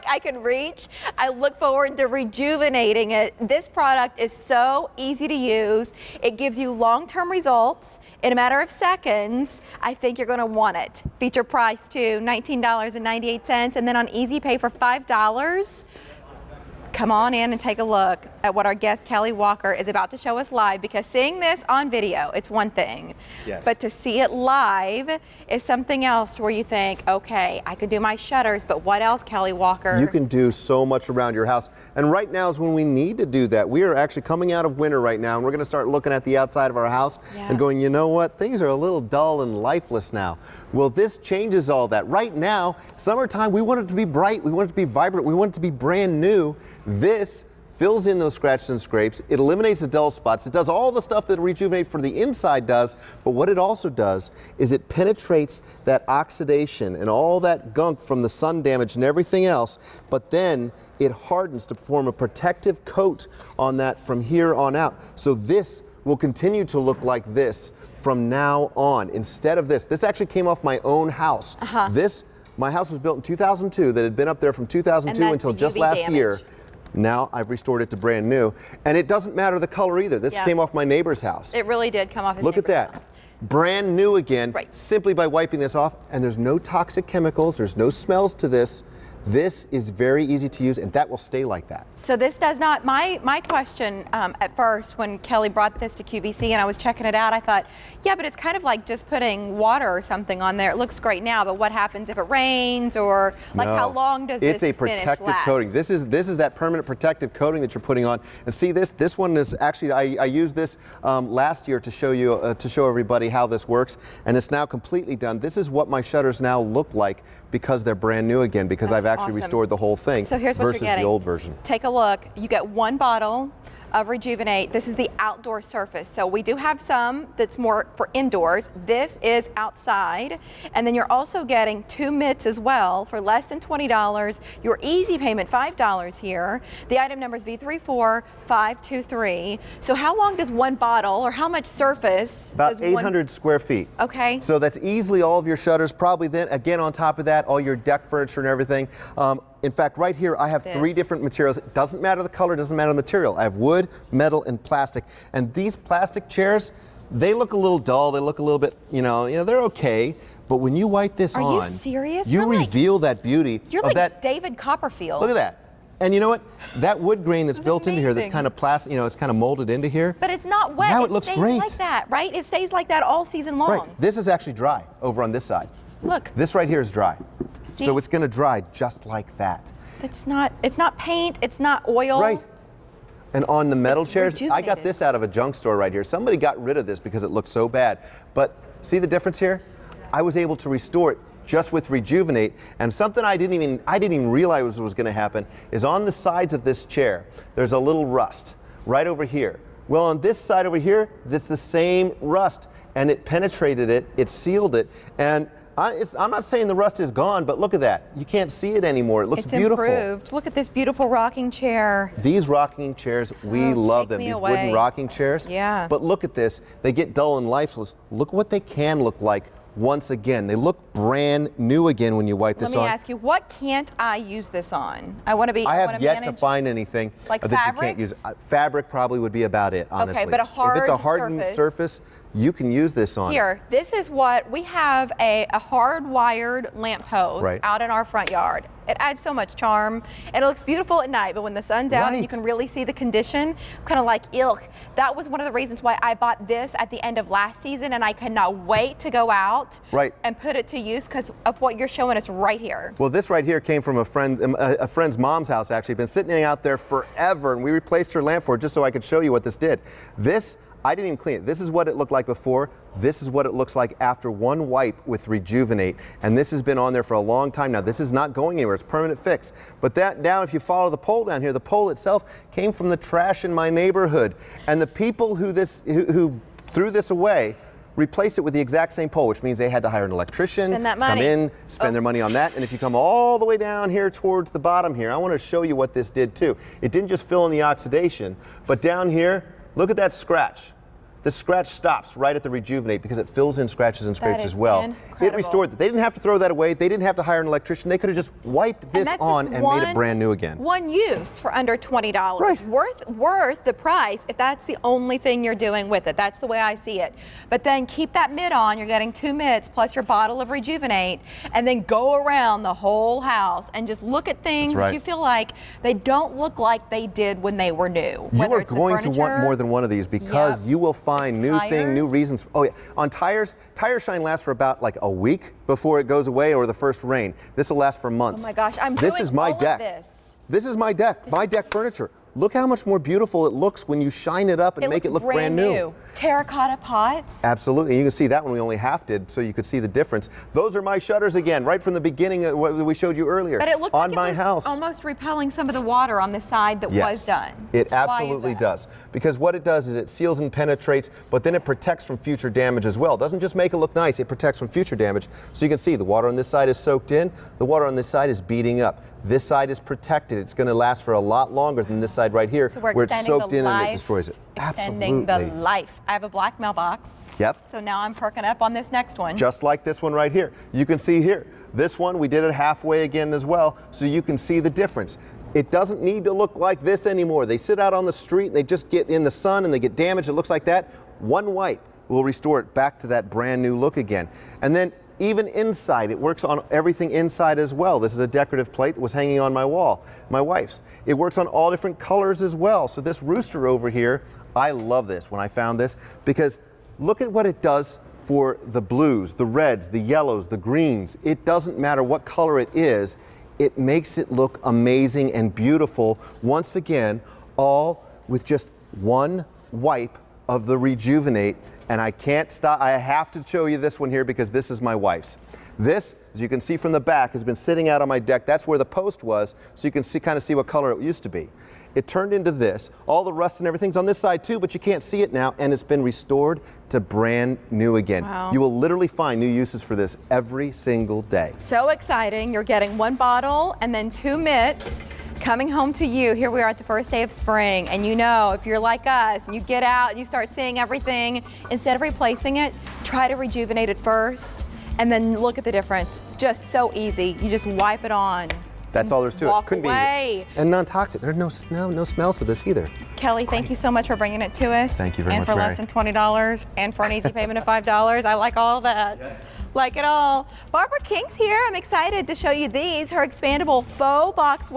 I can reach. I look forward to rejuvenating it. This product is so easy to use. It gives you long-term results in a matter of seconds. I think you're going to want it. Feature price too, $19.98, and then on Easy Pay for $5. Come on in and take a look at what our guest Kelly Walker is about to show us live, because seeing this on video, it's one thing. Yes. But to see it live is something else where you think, okay, I could do my shutters, but what else, Kelly Walker? You can do so much around your house. And right now is when we need to do that. We are actually coming out of winter right now, and we're going to start looking at the outside of our house and going, you know what? Things are a little dull and lifeless now. Well, this changes all that. Right now, summertime, we want it to be bright. We want it to be vibrant. We want it to be brand new. This fills in those scratches and scrapes. It eliminates the dull spots. It does all the stuff that Rejuvenate for the inside does, but what it also does is it penetrates that oxidation and all that gunk from the sun damage and everything else, but then it hardens to form a protective coat on that from here on out. So this will continue to look like this from now on. Instead of this, this actually came off my own house. My house was built in 2002, that had been up there from 2002 until just last year. Now I've restored it to brand new, and it doesn't matter the color either. This came off my neighbor's house. It really did come off his Look at that. house. Brand new again, simply by wiping this off, and there's no toxic chemicals, there's no smells to this. This is very easy to use, and that will stay like that. So this does not, my question at first when Kelly brought this to QVC and I was checking it out, I thought, yeah, but it's kind of like just putting water or something on there. It looks great now, but what happens if it rains, or like how long does this It's a protective coating. This is that permanent protective coating that you're putting on. And see, this one is actually, I used this last year to show you, to show everybody how this works, and it's now completely done. This is what my shutters now look like because they're brand new again, because I've actually restored the whole thing versus the old version. Take a look. You get one bottle of Rejuvenate. This is the outdoor surface. So we do have some that's more for indoors. This is outside. And then you're also getting 2 mitts as well for less than $20. Your easy payment, $5 here. The item number is V34523. So how long does one bottle, or how much surface? About 800 square feet. Okay. So that's easily all of your shutters. Probably then, again, on top of that, all your deck furniture and everything. In fact, right here, I have 3 different materials. It doesn't matter the color, doesn't matter the material. I have wood, metal, and plastic. And these plastic chairs, they look a little dull. They look a little bit, you know, they're okay. But when you wipe this on, are you serious? You reveal that beauty. You're of like David Copperfield. Look at that. And you know what? That wood grain that's built into here, that's kind of plastic, it's kind of molded into here. But it's not wet. Now it looks great. It stays like that, right? It stays like that all season long. Right. This is actually dry over on this side. Look. This right here is dry. See? So it's going to dry just like that. It's not paint, it's not oil. Right. And on the metal chairs, I got this out of a junk store right here. Somebody got rid of this because it looked so bad. But see the difference here? I was able to restore it just with Rejuvenate. And something I didn't even realize was going to happen is on the sides of this chair, there's a little rust right over here. Well, on this side over here, it's the same rust, and it penetrated it, it sealed it, and I'm not saying the rust is gone, but look at that. You can't see it anymore. It looks beautiful. It's improved. Look at this beautiful rocking chair. These rocking chairs, we love them. These wooden rocking chairs. Yeah. But look at this. They get dull and lifeless. Look what they can look like once again. They look brand new again when you wipe this on. Let me ask you, what can't I use this on? I have yet to find anything like that you can't use. Fabric probably would be about it, honestly. Okay, but if it's a hardened surface, you can use this on. Here, this is what we have, a hardwired lamp post out in our front yard. It adds so much charm, and it looks beautiful at night, but when the sun's out and you can really see the condition, kind of like ilk. That was one of the reasons why I bought this at the end of last season, and I cannot wait to go out and put it to use because of what you're showing us right here. Well, this right here came from a friend's mom's house, actually. Been sitting out there forever, and we replaced her lamp for it just so I could show you what this did. I didn't even clean it. This is what it looked like before. This is what it looks like after one wipe with Rejuvenate. And this has been on there for a long time now. This is not going anywhere. It's a permanent fix. But that down, if you follow the pole down here, the pole itself came from the trash in my neighborhood. And the people who threw this away replaced it with the exact same pole, which means they had to hire an electrician, come in, spend their money on that. And if you come all the way down here towards the bottom here, I want to show you what this did too. It didn't just fill in the oxidation, but down here, look at that scratch. the scratch stops right at the Rejuvenate because it fills in scratches and scrapes as well. Incredible. It restored. They didn't have to throw that away. They didn't have to hire an electrician. They could have just wiped this on and made it brand new again. One use for under $20. Right. Worth the price if that's the only thing you're doing with it. That's the way I see it. But then keep that mitt on. You're getting 2 mitts plus your bottle of Rejuvenate, and then go around the whole house and just look at things that you feel like they don't look like they did when they were new. You are going to want more than one of these because you will find new things, new reasons. Oh yeah, on tire shine lasts for about like a week before it goes away or the first rain. This will last for months. Oh my gosh, This is my deck. This is my deck. My deck furniture. Look how much more beautiful it looks when you shine it up and make it look brand new. Terracotta pots. Absolutely. You can see that one we only half did, so you could see the difference. Those are my shutters again, right from the beginning of what we showed you earlier. But it looked on like my it was house. Almost repelling some of the water on the side that was done. It absolutely does. Because what it does is it seals and penetrates, but then it protects from future damage as well. It doesn't just make it look nice, it protects from future damage. So you can see the water on this side is soaked in, the water on this side is beating up. This side is protected. It's going to last for a lot longer than this side right here, so where it's soaked in and it destroys it. Extending the life. I have a black mailbox. Yep. So now I'm perking up on this next one. Just like this one right here. You can see here. This one, we did it halfway again as well, so you can see the difference. It doesn't need to look like this anymore. They sit out on the street and they just get in the sun and they get damaged. It looks like that. One wipe will restore it back to that brand new look again. And then even inside, it works on everything inside as well. This is a decorative plate that was hanging on my wall, my wife's. It works on all different colors as well. So this rooster over here, I love this when I found this because look at what it does for the blues, the reds, the yellows, the greens. It doesn't matter what color it is, it makes it look amazing and beautiful. Once again, all with just one wipe of the Rejuvenate. And I can't stop, I have to show you this one here because this is my wife's. This, as you can see from the back, has been sitting out on my deck. That's where the post was, so you can see, kind of see what color it used to be. It turned into this. All the rust and everything's on this side too, but you can't see it now, and it's been restored to brand new again. Wow. You will literally find new uses for this every single day. So exciting. You're getting 1 bottle and then 2 mitts. Coming home to you. Here we are at the first day of spring, and you know, if you're like us and you get out and you start seeing everything, instead of replacing it, try to rejuvenate it first and then look at the difference. Just so easy. You just wipe it on. That's all there's to it. Couldn't be easier. And non-toxic. There's no smells to this either. Kelly, thank you so much for bringing it to us. Thank you very much, And for Mary. less than $20 and for an easy payment of $5. I like all that. Yes. Like it all. Barbara King's here. I'm excited to show you these. Her expandable faux box